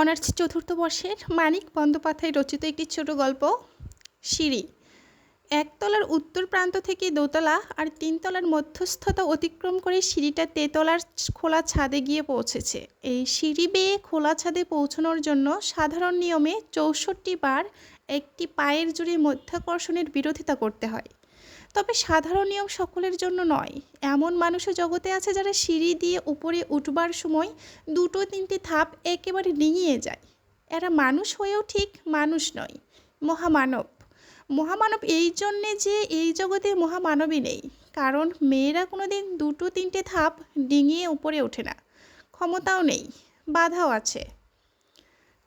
Honours চতুর্থ বর্ষের মানিক বন্দ্যোপাধ্যায় রচিত একটি ছোট গল্প সিঁড়ি। একতলার উত্তর প্রান্ত থেকে দোতলা আর তিনতলার মধ্যস্থতা অতিক্রম করে সিঁড়িটা তেতলার খোলা ছাদে গিয়ে পৌঁছেছে। এই সিঁড়ি বেয়ে খোলা ছাদে পৌঁছানোর জন্য সাধারণ নিয়মে 64 বার একটি পায়ের জোরে মধ্যাকর্ষণের বিরোধিতা করতে হয়। তবে সাধারণ নিয়ম সকলের জন্য নয়। এমন মানুষও জগতে আছে যারা সিঁড়ি দিয়ে উপরে উঠবার সময় দুটো তিনটে ধাপ একেবারে ডিঙিয়ে যায়। এরা মানুষ হয়েও ঠিক মানুষ নয়, মহামানব। মহামানব এই জন্যে যে এই জগতে মহামানবই নেই, কারণ মেয়েরা কোনোদিন দুটো তিনটে ধাপ ডিঙিয়ে উপরে ওঠে না, ক্ষমতাও নেই, বাধাও আছে।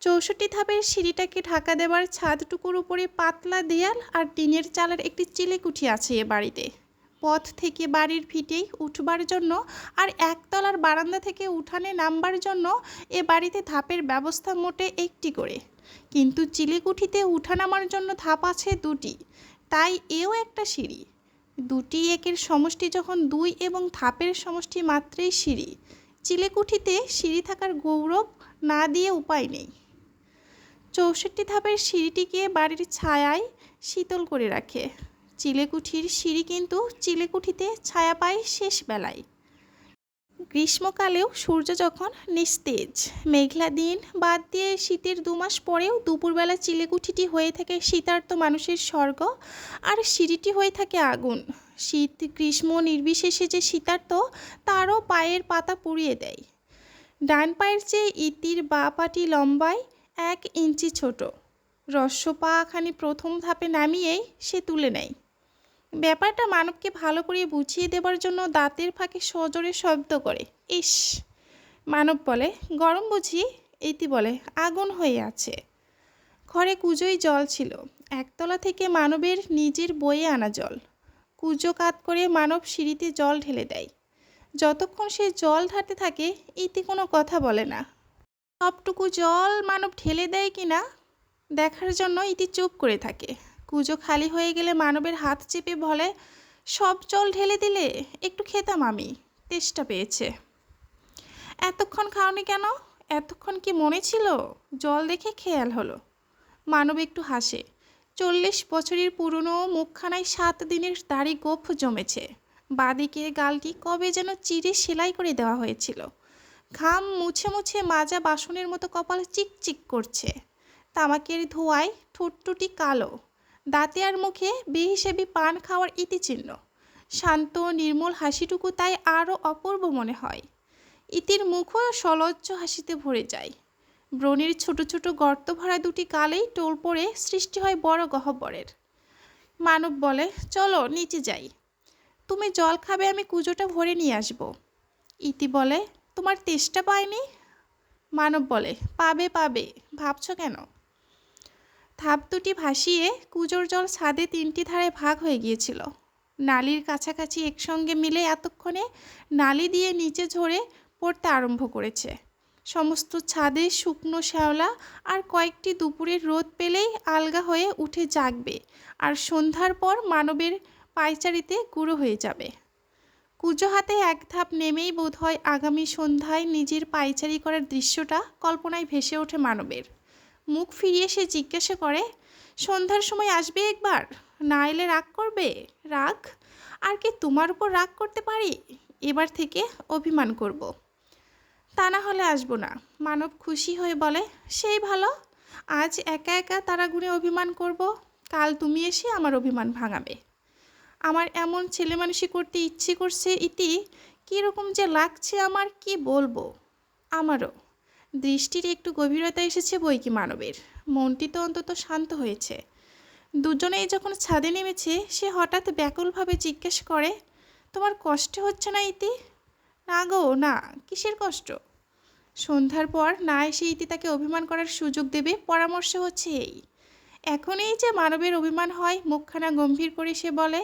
64 ধাপের সিঁড়িটাকে ঢাকা দেওয়ার ছাদটুকুর উপরে পাতলা দেয়াল আর টিনের চালের একটি চিলেকুঠি আছে এ বাড়িতে। পথ থেকে বাড়ির ভিটেই উঠবার জন্য আর একতলার বারান্দা থেকে উঠানে নামবার জন্য এ বাড়িতে ধাপের ব্যবস্থা মোটে একটি করে, কিন্তু চিলেকুঠিতে উঠা নামার জন্য ধাপ আছে দুটি, তাই এও একটা সিঁড়ি। দুটি একের সমষ্টি যখন দুই এবং ধাপের সমষ্টি মাত্রেই সিঁড়ি। চিলেকুঠিতে সিঁড়ি থাকার গৌরব না দিয়ে উপায় নেই। 64 ধাপের সিঁড়িটিকে বাড়ির ছায়ায় শীতল করে রাখে। চিলেকুঠির সিঁড়ি কিন্তু চিলেকুঠিতে ছায়া পায় শেষ বেলায়। গ্রীষ্মকালেও সূর্য যখন নিস্তেজ, মেঘলা দিন বাদ দিয়ে শীতের 2 মাস পরেও দুপুরবেলা চিলেকুঠিটি হয়ে থাকে শীতার্ত মানুষের স্বর্গ, আর সিঁড়িটি হয়ে থাকে আগুন। শীত গ্রীষ্ম নির্বিশেষে যে শীতার্ত, তারও পায়ের পাতা পুড়িয়ে দেয়। ডান পায়ের চেয়ে ইতির বাঁ পাটি লম্বায় 1 ইঞ্চি ছোট। রস্য পাখানি প্রথম ধাপে নামিয়েই সে তুলে নেয়। ব্যাপারটা মানবকে ভালো করে বুঝিয়ে দেবার জন্য দাঁতের ফাঁকে সজোরে শব্দ করে, ইস। মানব বলে, গরম বুঝি? ইতি বলে, আগুন হয়ে আছে। ঘরে কুজোয় জল ছিল, একতলা থেকে মানবের নিজের বয়ে আনা জল। কুজো কাত করে মানব সিঁড়িতে জল ঢেলে দেয়। যতক্ষণ সে জল ঢালতে থাকে ইতি কোনো কথা বলে না। সবটুকু জল মানব ঢেলে দেয় কিনা দেখার জন্য ইতি চুপ করে থাকে। কুজো খালি হয়ে গেলে মানবের হাত চেপে বলে, সব জল ঢেলে দিলে একটু খেতাম আমি, তেষ্টা পেয়েছে। এতক্ষণ খাওনি কেন? এতক্ষণ কি মনে ছিল? জল দেখে খেয়াল হলো। মানব একটু হাসে। 40 বছরের পুরনো মুখখানায় 7 দিনের দাড়ি গোঁফ জমেছে। বাঁদিকের গালটি কবে যেন চিরে সেলাই করে দেওয়া হয়েছিল। ঘাম মুছে মুছে মাজা বাসনের মতো কপাল চিকচিক করছে। তামাকের ধোঁয়ায় ঠোঁটটুটি কালো। দাঁতে আর মুখে বেহিসেবি পান খাওয়ার ইতিচিহ্ন। শান্ত নির্মল হাসিটুকু তাই আরও অপূর্ব মনে হয়। ইতির মুখও সলজ্জ হাসিতে ভরে যায়। ব্রণের ছোট ছোট গর্ত ভরা দুটি গালেই টোল পড়ে সৃষ্টি হয় বড় গহ্বরের। মানব বলে, চলো নিচে যাই। তুমি জল খাবে, আমি কুজোটা ভরে নিয়ে আসবো। ইতি বলে, তোমার তেষ্টা পায়নি? মানব বলে, পাবে পাবে, ভাবছ কেন? ধাপ দুটি ভাসিয়ে কুজোর জল ছাদে 3টি ধারে ভাগ হয়ে গিয়েছিল। নালির কাছাকাছি একসঙ্গে মিলে এতক্ষণে নালি দিয়ে নিচে ঝরে পড়তে আরম্ভ করেছে। সমস্ত ছাদে শুকনো শ্যাওলা আর কয়েকটি দুপুরের রোদ পেলেই আলগা হয়ে উঠে জাগবে, আর সন্ধ্যার পর মানবের পায়চারিতে গুঁড়ো হয়ে যাবে। কুজো হাতে 1 ধাপ নেমেই বোধহয় আগামী সন্ধ্যায় নিজের পায়চারি করার দৃশ্যটা কল্পনায় ভেসে ওঠে মানবের। মুখ ফিরিয়ে সে জিজ্ঞাসা করে, সন্ধ্যার সময় আসবে একবার? না এলে রাগ করবে? রাগ? আর কি তোমার উপর রাগ করতে পারি? এবার থেকে অভিমান করব। তা না হলে আসবো না। মানব খুশি হয়ে বলে, সেই ভালো, আজ একা একা তারাগুণে অভিমান করব, কাল তুমি এসে আমার অভিমান ভাঙাবে। আমার এমন ছেলে মানুষই করতে ইচ্ছে করছে ইতি, কীরকম যে লাগছে আমার, কি বলবো। আমারও। দৃষ্টির একটু গভীরতা এসেছে বই কি মানবের। মনটি তো অন্তত শান্ত হয়েছে। দুজনেই যখন ছাদে নেমেছে সে হঠাৎ ব্যাকুলভাবে জিজ্ঞেস করে, তোমার কষ্ট হচ্ছে না ইতি? না গো না, কিসের কষ্ট? সন্ধ্যার পর না এসে ইতি তাকে অভিমান করার সুযোগ দেবে, পরামর্শ হচ্ছে এই। এখনই যে মানবের অভিমান হয়। মুখখানা গম্ভীর করে সে বলে,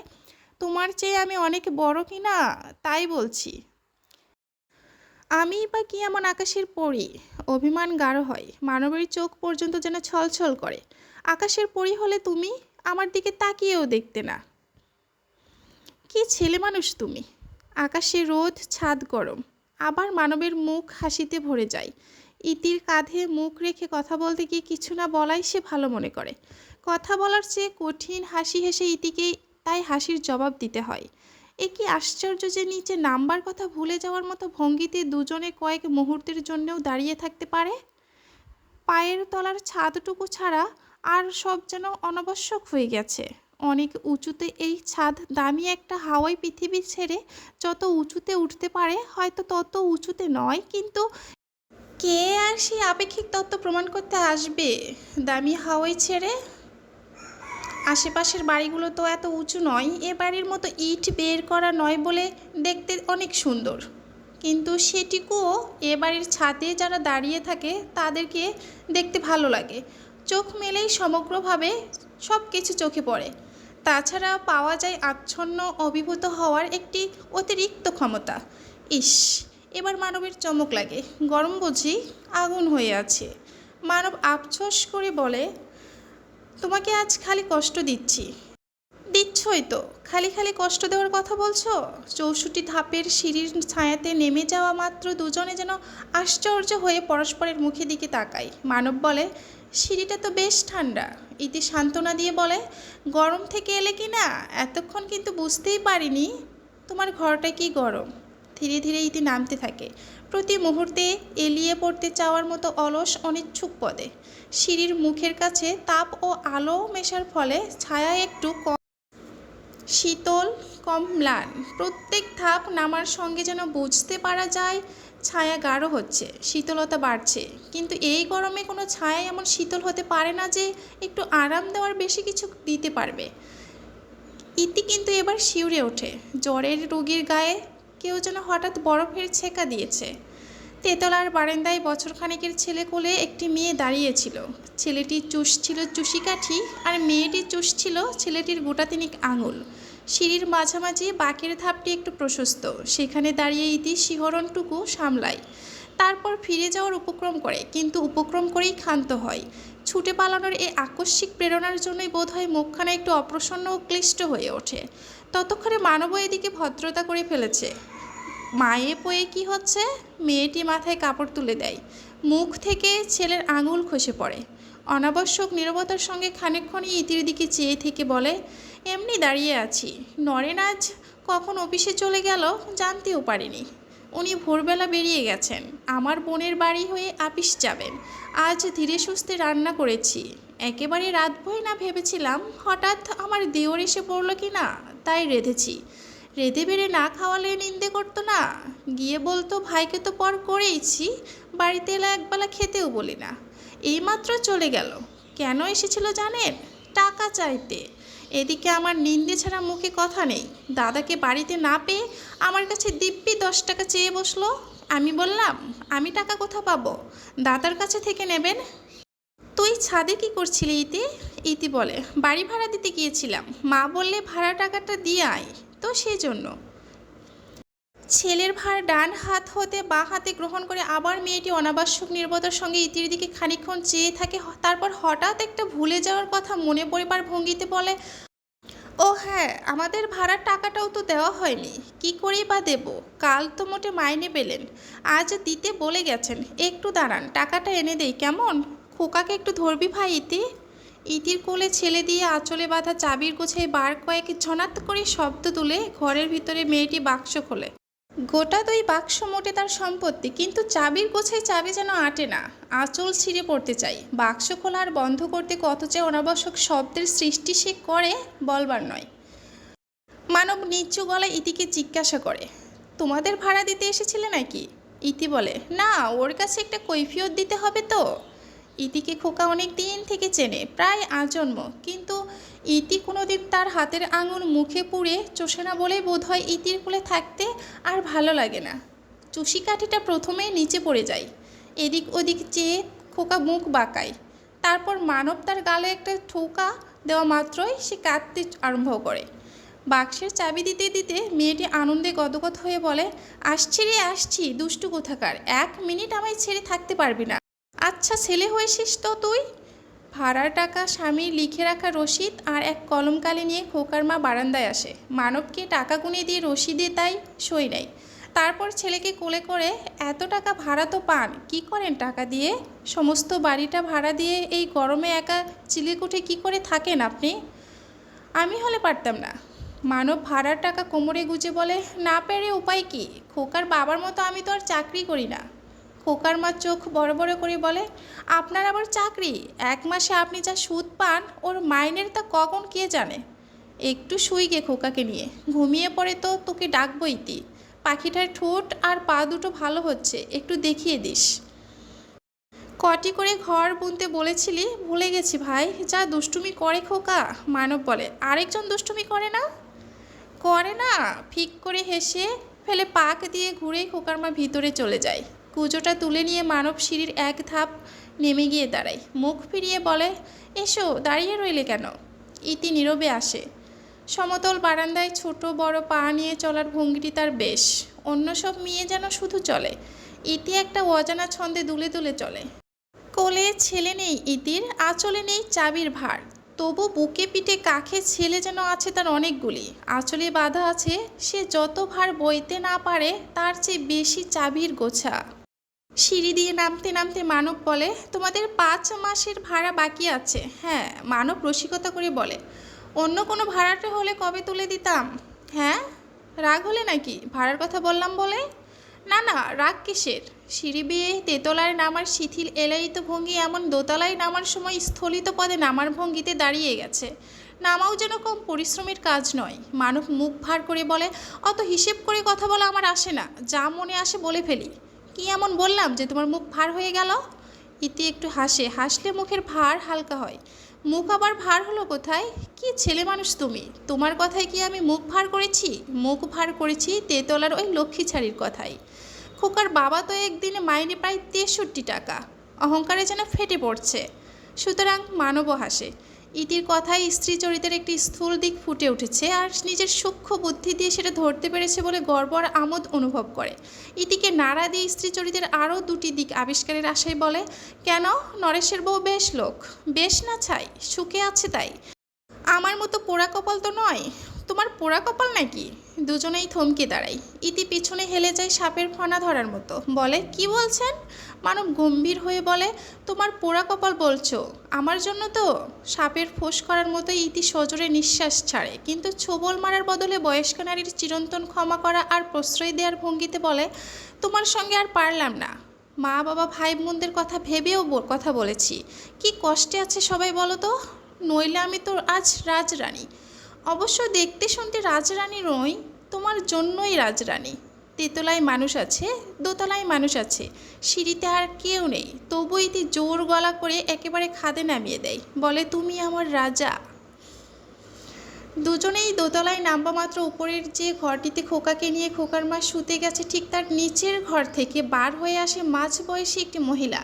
তোমার চেয়ে আমি অনেক বড় কি না তাই বলছি। আমি বা কি এমন আকাশের পরী? অভিমান গাঢ় হয়, মানবের চোখ পর্যন্ত যেন ছলছল করে। আকাশের পরী হলে তুমি আমার দিকে তাকিয়েও দেখতে না। কি ছেলে মানুষ তুমি! আকাশে রোদ, ছাদ গরম। আবার মানবের মুখ হাসিতে ভরে যায়। ইতির কাঁধে মুখ রেখে কথা বলতে গিয়ে কিছু না বলাই সে ভালো মনে করে। কথা বলার চেয়ে কঠিন হাসি হেসে ইতিকে তাই হাসির জবাব দিতে হয়। এ কি আশ্চর্য যে নিচে নাম্বার কথা ভুলে যাওয়ার মতো ভঙ্গিতে দুজনে কয়েক মুহূর্তের জন্যও দাঁড়িয়ে থাকতে পারে। পায়ের তলার ছাদটুকু ছাড়া আর সব যেন অনাবশ্যক হয়ে গেছে। অনেক উঁচুতে এই ছাদ দামি একটা হাওয়াই পৃথিবী ছেড়ে যত উঁচুতে উঠতে পারে হয়তো তত উঁচুতে নয়, কিন্তু কে আর সেই আপেক্ষিক তত্ত্ব প্রমাণ করতে আসবে দামি হাওয়াই ছেড়ে? আশেপাশের বাড়িগুলো তো এত উঁচু নয়, এ বাড়ির মতো ইট বের করা নয় বলে দেখতে অনেক সুন্দর, কিন্তু সেটিকুও এ বাড়ির ছাদে যারা দাঁড়িয়ে থাকে তাদেরকে দেখতে ভালো লাগে। চোখ মেলেই সমগ্রভাবে সব কিছু চোখে পড়ে। তাছাড়া পাওয়া যায় আচ্ছন্ন অভিভূত হওয়ার একটি অতিরিক্ত ক্ষমতা। ইস, এবার মানবের চমক লাগে। গরম বুঝি? আগুন হয়ে আছে। মানব আফসোস করে বলে, তোমাকে আজ খালি কষ্ট দিচ্ছি। দিচ্ছই তো, খালি খালি কষ্ট দেওয়ার কথা বলছো? 64 ধাপের সিঁড়ির ছায়াতে নেমে যাওয়া মাত্র দুজনে যেন আশ্চর্য হয়ে পরস্পরের মুখের দিকে তাকায়। মানব বলে, সিঁড়িটা তো বেশ ঠান্ডা। ইতি সান্ত্বনা দিয়ে বলে, গরম থেকে এলে কি না, এতক্ষণ কিন্তু বুঝতেই পারিনি তোমার ঘরটা কি গরম। ধীরে ধীরে ইতি নামতে থাকে, প্রতি মুহূর্তে এলিয়ে পড়তে চাওয়ার মতো অলস অনিচ্ছুক পদে। সিঁড়ির মুখের কাছে তাপ ও আলো মেশার ফলে ছায়া একটু শীতল, কম ম্লান। প্রত্যেক ধাপ নামার সঙ্গে যেন বুঝতে পারা যায় ছায়া গাঢ় হচ্ছে, শীতলতা বাড়ছে। কিন্তু এই গরমে কোনো ছায়া এমন শীতল হতে পারে না যে একটু আরাম দেওয়ার বেশি কিছু দিতে পারবে। ইতি কিন্তু এবার শিউরে ওঠে। জ্বরের রোগীর গায়ে কেউ যেন হঠাৎ বরফের ছেঁকা দিয়েছে। তেতলার বারান্দায় বছরখানেকের ছেলে কোলে একটি মেয়ে দাঁড়িয়েছিল। ছেলেটি চুষছিল চুষিকাঠি আর মেয়েটি চুষছিল ছেলেটির গোটা তিনেক আঙুল। সিঁড়ির মাঝামাঝি বাঁকের ধাপটি একটু প্রশস্ত, সেখানে দাঁড়িয়ে ইতি শিহরণটুকু সামলায়। তারপর ফিরে যাওয়ার উপক্রম করে, কিন্তু উপক্রম করেই ক্ষান্ত হয়। ছুটে পালানোর এই আকস্মিক প্রেরণার জন্যই বোধহয় মুখখানা একটু অপ্রসন্ন ও ক্লিষ্ট হয়ে ওঠে। ততক্ষণে মানব এদিকে ভদ্রতা করে ফেলেছে। মায়ে পয়ে কি হচ্ছে? মেয়েটি মাথায় কাপড় তুলে দেয়। মুখ থেকে ছেলের আঙুল খসে পড়ে। অনাবশ্যক নীরবতার সঙ্গে খানিকক্ষণই ইতির দিকে চেয়ে থেকে বলে, এমনি দাঁড়িয়ে আছি। নরেন আজ কখন অফিসে চলে গেল জানতেও পারিনি। উনি ভোরবেলা বেরিয়ে গেছেন, আমার বোনের বাড়ি হয়ে আপিস যাবেন। আজ ধীরে সুস্থে রান্না করেছি, একেবারে রাত ভোর না ভেবেছিলাম, হঠাৎ আমার দেওর এসে পড়ল কি না, তাই রেঁধেছি। রেঁধে বেড়ে না খাওয়ালে নিন্দে করতো না, গিয়ে বলতো ভাইকে তো পর করেইছি, বাড়িতে এলে একবেলা খেতেও বলি না। এইমাত্র চলে গেল। কেন এসেছিল জানেন? টাকা চাইতে। এদিকে আমার নিন্দে ছাড়া মুখে কথা নেই। দাদাকে বাড়িতে না পেয়ে আমার কাছে দিব্যি 10 টাকা চেয়ে বসলো। আমি বললাম, আমি টাকা কোথা পাবো, দাদার কাছে থেকে নেবেন। তুই ছাদে কি করছিলি ইতি? ইতি বলে, বাড়ি ভাড়া দিতে গিয়েছিলাম, মা বললে ভাড়া টাকাটা দিয়ে আয়, তো সেই জন্য। ছেলের ভার ডান হাত হতে বাঁ হাতে গ্রহণ করে আবার মেয়েটি অনাবশ্যক নীরবতার সঙ্গে ইতির দিকে খানিকক্ষণ চেয়ে থাকে। তারপর হঠাৎ একটা ভুলে যাওয়ার কথা মনে পড়িবার ভঙ্গিতে বলে, ও হ্যাঁ, আমাদের ভাড়ার টাকাটাও তো দেওয়া হয়নি, কি করেই বা দেব? কাল তো মোটে মাইনে পেলেন, আজ দিতে বলে গেছেন। একটু দাঁড়ান, টাকাটা এনে দেই কেমন? খোকাকে একটু ধরবি ভাই ইতি। ইতির কোলে ছেলে দিয়ে আঁচলে বাঁধা চাবির গোছায় বার কয়েক ঝনাত করে শব্দ তুলে ঘরের ভিতরে মেয়েটি বাক্স খোলে। গোটা 2 বাক্স মোটে তার সম্পত্তি, কিন্তু চাবির গোছায় চাবি যেন আটে না, আঁচল ছিঁড়ে পড়তে চাই। বাক্স খোলা আর বন্ধ করতে কত যে অনাবশ্যক শব্দের সৃষ্টি সে করে বলবার নয়। মানব নিচু গলায় ইতিকে জিজ্ঞাসা করে, তোমাদের ভাড়া দিতে এসেছিলে নাকি? ইতি বলে, না, ওর কাছে একটা কৈফিয়ত দিতে হবে তো। ইতিকে খোকা অনেক দিন থেকে চেনে, প্রায় আজন্ম, কিন্তু ইতি কোনোদিন তার হাতের আঙুল মুখে পুড়ে চষে না বলেই বোধহয় ইতির কোলে থাকতে আর ভালো লাগে না। চুষি কাঠিটা প্রথমেই নিচে পড়ে যায়। এদিক ওদিক চেয়ে খোকা মুখ বাঁকায়। তারপর মানব তার গালে একটা ঠোকা দেওয়া মাত্রই সে কাঁদতে আরম্ভ করে। বাক্সের চাবি দিতে দিতে মেয়েটি আনন্দে গদগদ হয়ে বলে, আসছি রে আসছি, দুষ্টু কোথাকার, 1 মিনিট আমায় ছেড়ে থাকতে পারবি না। আচ্ছা ছেলে হয়েছিস তো তুই? ভাড়ার টাকা, স্বামীর লিখে রাখা রসিদ আর এক কলমকালি নিয়ে খোকার মা বারান্দায় আসে। মানবকে টাকা গুনে দিয়ে রসিদে তাই সই নেয়। তারপর ছেলেকে কোলে করে এত টাকা ভাড়া তো পান, কি করেন টাকা দিয়ে? সমস্ত বাড়িটা ভাড়া দিয়ে এই গরমে একা চিলেকোঠে কি করে থাকেন আপনি? আমি হলে পারতাম না। মানব ভাড়ার টাকা কোমরে গুজে বলে, না পেরে উপায় কি? খোকার বাবার মতো আমি তো আর চাকরি করি না। খোকার মা চোখ বড় বড় করে বলে, আপনার আবার চাকরি? 1 মাসে আপনি যা সুদ পান ওর মাইনের তা কখন কে জানে। একটু শুই গে খোকাকে নিয়ে, ঘুমিয়ে পড়ে তো তোকে ডাকবই তি। পাখিটার ঠোঁট আর পা দুটো ভালো হচ্ছে, একটু দেখিয়ে দিস। কটি করে ঘর বুনতে বলেছিলি, ভুলে গেছি ভাই। যা দুষ্টুমি করে খোকা। মানব বলে, আরেকজন দুষ্টুমি করে না? করে না। ফিক করে হেসে ফেলে পাক দিয়ে ঘুরে খোকার মা ভিতরে চলে যায়। কুজোটা তুলে নিয়ে মানব সিঁড়ির 1 ধাপ নেমে গিয়ে দাঁড়ায়, মুখ ফিরিয়ে বলে, এসো, দাঁড়িয়ে রইলে কেন? ইতি নীরবে আসে। সমতল বারান্দায় ছোট বড় পা নিয়ে চলার ভঙ্গিটি তার বেশ। অন্য সব মেয়ে যেন শুধু চলে, ইতি একটা অজানা ছন্দে দুলে দুলে চলে। কোলে ছেলে নেই ইতির, আঁচলে নেই চাবির ভার, তবু বুকে পিঠে কাখে ছেলে যেন আছে তার অনেকগুলি। আঁচলে বাঁধা আছে সে যত ভার বইতে না পারে তার চেয়ে বেশি চাবির গোছা। সিঁড়ি দিয়ে নামতে নামতে মানব বলে, তোমাদের 5 মাসের ভাড়া বাকি আছে। হ্যাঁ, মানব রসিকতা করে বলে, অন্য কোনো ভাড়াটা হলে কবে তুলে দিতাম। হ্যাঁ, রাগ হলে নাকি ভাড়ার কথা বললাম বলে? না না, রাগ কিসের? সিঁড়ি বেয়ে তেতলায় নামার শিথিল এলায়িত ভঙ্গি এমন দোতলায় নামার সময় স্থলিত পদে নামার ভঙ্গিতে দাঁড়িয়ে গেছে। নামাও যেন কম পরিশ্রমের কাজ নয়। মানব মুখ ভার করে বলে, অত হিসেব করে কথা বলা আমার আসে না, যা মনে আসে বলে ফেলি। কি এমন বললাম যে তোমার মুখ ভার হয়ে গেল? ইতি একটু হাসে, হাসলে মুখের ভার হালকা হয়। মুখ আবার ভার হলো কোথায়? কি ছেলে মানুষ তুমি! তোমার কথায় কি আমি মুখ ভার করেছি? মুখ ভার করেছি তেতলার ওই লক্ষ্মী ছাড়ির কথায়। খোকার বাবা তো একদিনে মাইনে প্রায় 63 টাকা। অহংকারে যেন ফেটে পড়ছে। সুতরাং মানবও হাসে। ইতির কথায় স্ত্রী চরিত্রের একটি স্থূল দিক ফুটে উঠেছে, আর নিজের সূক্ষ্ম বুদ্ধি দিয়ে সেটা ধরতে পেরেছে বলে গর্ব আর আমোদ অনুভব করে। ইতিকে নাড়া দিয়ে স্ত্রী চরিত্রের আরও 2টি দিক আবিষ্কারের আশায় বলে, কেন, নরেশের বউ বেশ লোক, বেশ না ছাই, সুখে আছে তাই। আমার মতো পোড়া কপাল তো নয়। তোমার পোড়া কপাল নাকি? দুজনেই থমকে দাঁড়ায়। ইতি পিছনে হেলে যায় সাপের ফনা ধরার মতো, বলে, কি বলছেন? মানব গম্ভীর হয়ে বলে, তোমার পোড়া কপাল বলছো, আমার জন্য তো? সাপের ফোঁস করার মতো ইতি সজোরে নিঃশ্বাস ছাড়ে, কিন্তু ছোবল মারার বদলে বয়স্ক নারীর চিরন্তন ক্ষমা করা আর প্রশ্রয় দেওয়ার ভঙ্গিতে বলে, তোমার সঙ্গে আর পারলাম না। মা বাবা ভাই বোনদের কথা ভেবেও কথা বলেছি। কি কষ্টে আছে সবাই বলো তো, নইলে আমি তো আজ রাজরানী। অবশ্য দেখতে শুনতে রাজরানী নই, তোমার জন্যই রাজরানী। তেতলায় মানুষ আছে, দোতলায় মানুষ আছে, সিঁড়িতে আর কেউ নেই, তবু ইতি জোর গলা করে একেবারে খাদে নামিয়ে দেয়, বলে, তুমি আমার রাজা। দুজনেই দোতলায় নামবা মাত্র উপরের যে ঘরটিতে খোকাকে নিয়ে খোকার মা শুতে গেছে ঠিক তার নিচের ঘর থেকে বার হয়ে আসে মাঝবয়সী একটি মহিলা।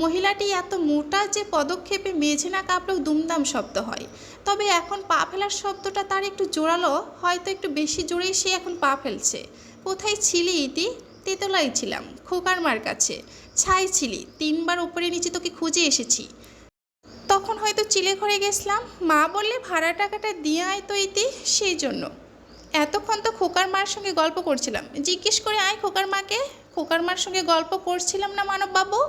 মহিলাটি এত মোটা যে পদক্ষেপে মেঝে না কাঁপলেও দুমদাম শব্দ হয়। তবে এখন পা ফেলার শব্দটা তার একটু জোরালো, হয়তো একটু বেশি জোরেই সে এখন পা ফেলছে। কোথায় ছিলি ইতি? তেতলায় ছিলাম, খোকার মার কাছে। ছাই ছিলি, 3 বার উপরে নিচে তোকে খুঁজে এসেছি। তখন হয়তো চিলে ঘরে গেছিলাম, মা বললে ভাড়া টাকাটা দিয়ে আয় তো ইতি, সেই জন্য। এতক্ষণ তো খোকার মার সঙ্গে গল্প করছিলাম, জিজ্ঞেস করে আয় খোকার মাকে। খোকার মার সঙ্গে গল্প করছিলাম না মানববাবু?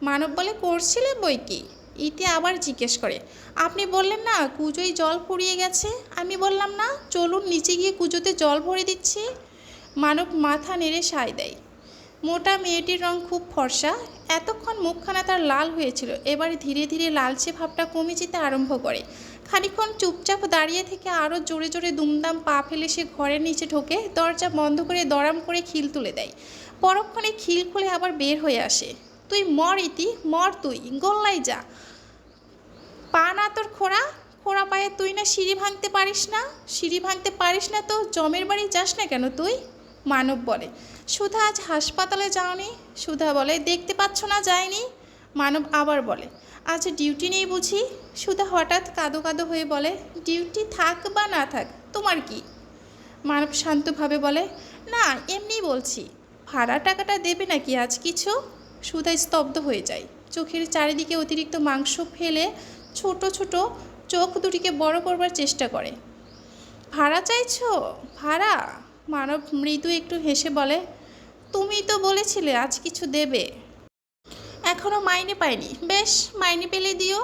মানব বলে, করছিলে বই কি। ইতি আবার জিজ্ঞেস করে, আপনি বললেন না কুজোয় জল ফুরিয়ে গেছে, আমি বললাম না চলুন নিচে গিয়ে কুজোতে জল ভরে দিচ্ছি। মানব মাথা নেড়ে সায় দেয়। মোটা মেয়েটির রং খুব ফর্সা। এতক্ষণ মুখখানা তার লাল হয়েছিল, এবার ধীরে ধীরে লালচে ভাবটা কমে যেতে আরম্ভ করে। খানিকক্ষণ চুপচাপ দাঁড়িয়ে থেকে আরও জোরে জোরে দুমদাম পা ফেলে সে ঘরের নিচে ঢোকে, দরজা বন্ধ করে দরাম করে খিল তুলে দেয়। পরক্ষণে খিল খুলে আবার বের হয়ে আসে। তুই মর ইতি, মর, তুই গোল্লাই যা। পা না তোর খোড়া, খোড়া পায়ে তুই না সিঁড়ি ভাঙতে পারিস না? সিঁড়ি ভাঙতে পারিস না তো জমের বাড়ি যাস না কেন তুই? মানব বলে, সুধা আজ হাসপাতালে যাওনি? সুধা বলে, দেখতে পাচ্ছ না যায়নি। মানব আবার বলে, আজ ডিউটি নেই বুঝি? সুধা হঠাৎ কাঁদো কাঁদো হয়ে বলে, ডিউটি থাক বা না থাক তোমার কি? মানব শান্তভাবে বলে, না এমনিই বলছি। ভাড়া টাকাটা দেবে নাকি আজ কিছু? সুধা স্তব্ধ হয়ে যায়, চোখের চারিদিকে অতিরিক্ত মাংস ফেলে ছোট ছোট চোখ দুটিকে বড় করবার চেষ্টা করে। ভাড়া চাইছো? ভাড়া? মানব মৃদু একটু হেসে বলে, তুমি তো বলেছিলে আজ কিছু দেবে, এখনও মাইনে পাইনি। বেশ, মাইনে পেলে দিও।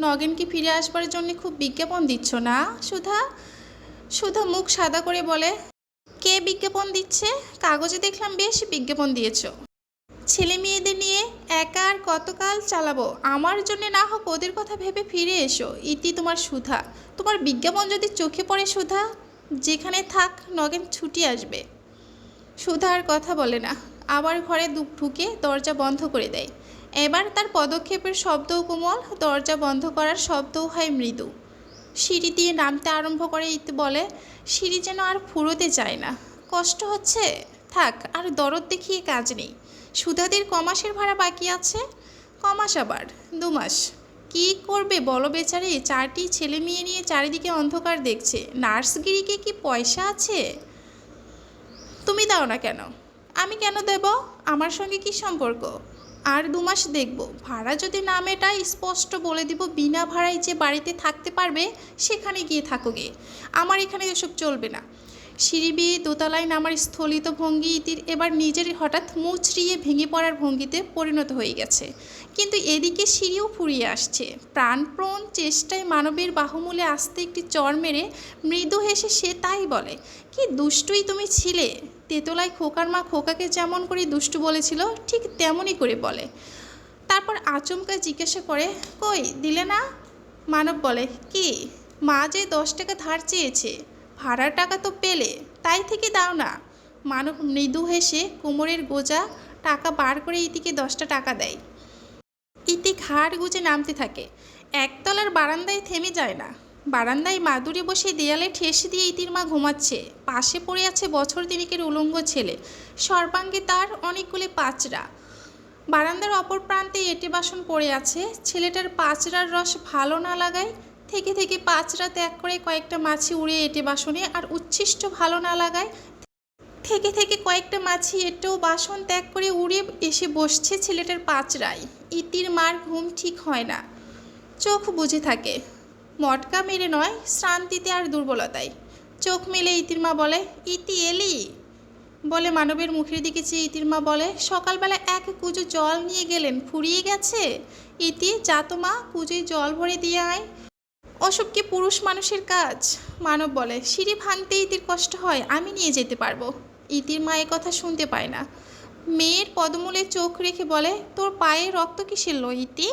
নগেন কি ফিরে আসবার জন্য খুব বিজ্ঞাপন দিচ্ছ না সুধা? সুধা মুখ সাদা করে বলে, কে বিজ্ঞাপন দিচ্ছে? কাগজে দেখলাম বেশ বিজ্ঞাপন দিয়েছ। ছেলে মেয়েদের নিয়ে একা আর কতকাল চালাবো? আমার জন্য না হোক ওদের কথা ভেবে ফিরে এসো। ইতি তোমার সুধা। তোমার বিজ্ঞাপন যদি চোখে পড়ে সুধা, যেখানে থাক নগেন ছুটি আসবে। সুধা আর কথা বলে না, আবার ঘরে ঢুকে দরজা বন্ধ করে দেয়। এবার তার পদক্ষেপের শব্দও কোমল, দরজা বন্ধ করার শব্দও হয় মৃদু। সিঁড়ি দিয়ে নামতে আরম্ভ করে ইতি বলে, সিঁড়ি যেন আর ফুরোতে চায় না। কষ্ট হচ্ছে? থাক, আর দরদ দেখিয়ে কাজ নেই। সুধাদের কমাসের ভাড়া বাকি আছে। কমাস আবার 2 মাস। কী করবে বলো বেচারি? 4টি ছেলে মেয়ে নিয়ে চারিদিকে অন্ধকার দেখছে। নার্সগিরিকে কি পয়সা আছে? তুমি দাও না কেন? আমি কেন দেব? আমার সঙ্গে কি সম্পর্ক? আর 2 মাস দেখব। ভাড়া যদি না মেটায় স্পষ্ট বলে দিব, বিনা ভাড়ায় যে বাড়িতে থাকতে পারবে সেখানে গিয়ে থাকোগে। আমার এখানে এসব চলবে না। সিঁড়ি বেয়ে দোতলায় নামার স্থলিত ভঙ্গি ইতির এবার নিজের হঠাৎ মুচড়িয়ে ভেঙে পড়ার ভঙ্গিতে পরিণত হয়ে গেছে। কিন্তু এদিকে সিঁড়িও ফুরিয়ে আসছে। প্রাণপ্রণ চেষ্টায় মানবের বাহুমূলে আস্তে একটি চড় মেরে মৃদু হেসে সে তাই বলে, কি দুষ্টুই তুমি ছিলে। তেতলায় খোকার মা খোকাকে যেমন করে দুষ্টু বলেছিল ঠিক তেমনই করে বলে। তারপর আচমকা জিজ্ঞাসা করে, কই দিলে না? মানব বলে, কি? মা যে 10 টাকা ধার চেয়েছে, ভাড়ার টাকা তো পেলে, তাই থেকে দাও না। মানব মৃদু হেসে কোমরের গোজা টাকা বার করে ইতিকে 10টা টাকা দেয়। ইতি ঘাড় গুজে নামতে থাকে। একতলার বারান্দায় থেমে যায় না। বারান্দায় মাদুরে বসে দেয়ালে ঠেস দিয়ে ইতির মা ঘুমাচ্ছে। পাশে পড়ে আছে বছর দিনেকের উলঙ্গ ছেলে, সর্বাঙ্গে তার অনেকগুলি পাঁচড়া। বারান্দার অপর প্রান্তে এঁটে বাসন পড়ে আছে। ছেলেটার পাঁচড়ার রস ভালো না লাগায় থেকে থেকে পাঁচড়া ত্যাগ করে কয়েকটা মাছি উড়ে এঁটে বাসনে, আর উচ্ছিষ্ট ভালো না লাগায় থেকে থেকে কয়েকটা মাছি এঁটেও বাসন ত্যাগ করে উড়ে এসে বসছে ছেলেটার পাঁচড়ায়। ইতির মার ঘুম ঠিক হয় না, চোখ বুজে থাকে। মটকা মেরে নয়, শ্রান্তিতে আর দুর্বলতায়। চোখ মেলে ইতির মা বলে, ইতি এলি? বলে মানবের মুখের দিকে চেয়ে ইতির মা বলে, সকালবেলা এক কুজো জল নিয়ে গেলেন, ফুরিয়ে গেছে। ইতি, যা তো মা, কুজোয় জল ভরে দিয়ে আয়। ওসব কি পুরুষ মানুষের কাজ? মানব বলে, সিঁড়ি ভাঙতে ইতির কষ্ট হয়, আমি নিয়ে যেতে পারবো। ইতির মা এ কথা শুনতে পায় না। মেয়ের পদমূলে চোখ রেখে বলে, তোর পায়ে রক্ত কিসের লো ইতি?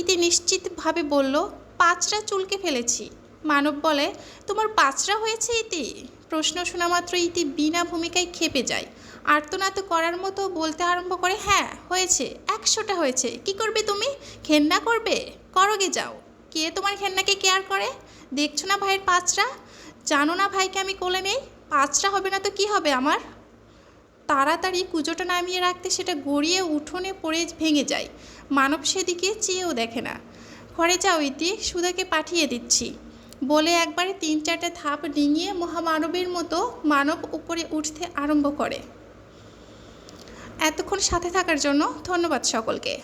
ইতি নিশ্চিতভাবে বলল, পাঁচড়া চুলকে ফেলেছি। মানব বলে, তোমার পাঁচড়া হয়েছে ইতি? প্রশ্ন শোনা মাত্র ইতি বিনা ভূমিকায় খেপে যায়। আর্তনাদ করার মতো বলতে আরম্ভ করে, হ্যাঁ হয়েছে, 100টা হয়েছে। কি করবে তুমি? ঘেন্না করবে? করোগে যাও। কে তোমার ঘেন্নাকে কেয়ার করে? দেখছো না ভাইয়ের পাঁচড়া? জানো না ভাইকে আমি কোলে নেই? পাঁচড়া হবে না তো কি হবে আমার? তাড়াতাড়ি কুজোটা নামিয়ে রাখতে সেটা গড়িয়ে উঠোনে পড়ে ভেঙে যায়। মানব সেদিকে চেয়েও দেখে না। ঘরে যাও ইতি, সুধাকে পাঠিয়ে দিচ্ছি বলে একবারে 3-4টা ধাপ ডিঙিয়ে মহামানবের মতো মানব উপরে উঠতে আরম্ভ করে। এতক্ষণ সাথে থাকার জন্য ধন্যবাদ সকলকে।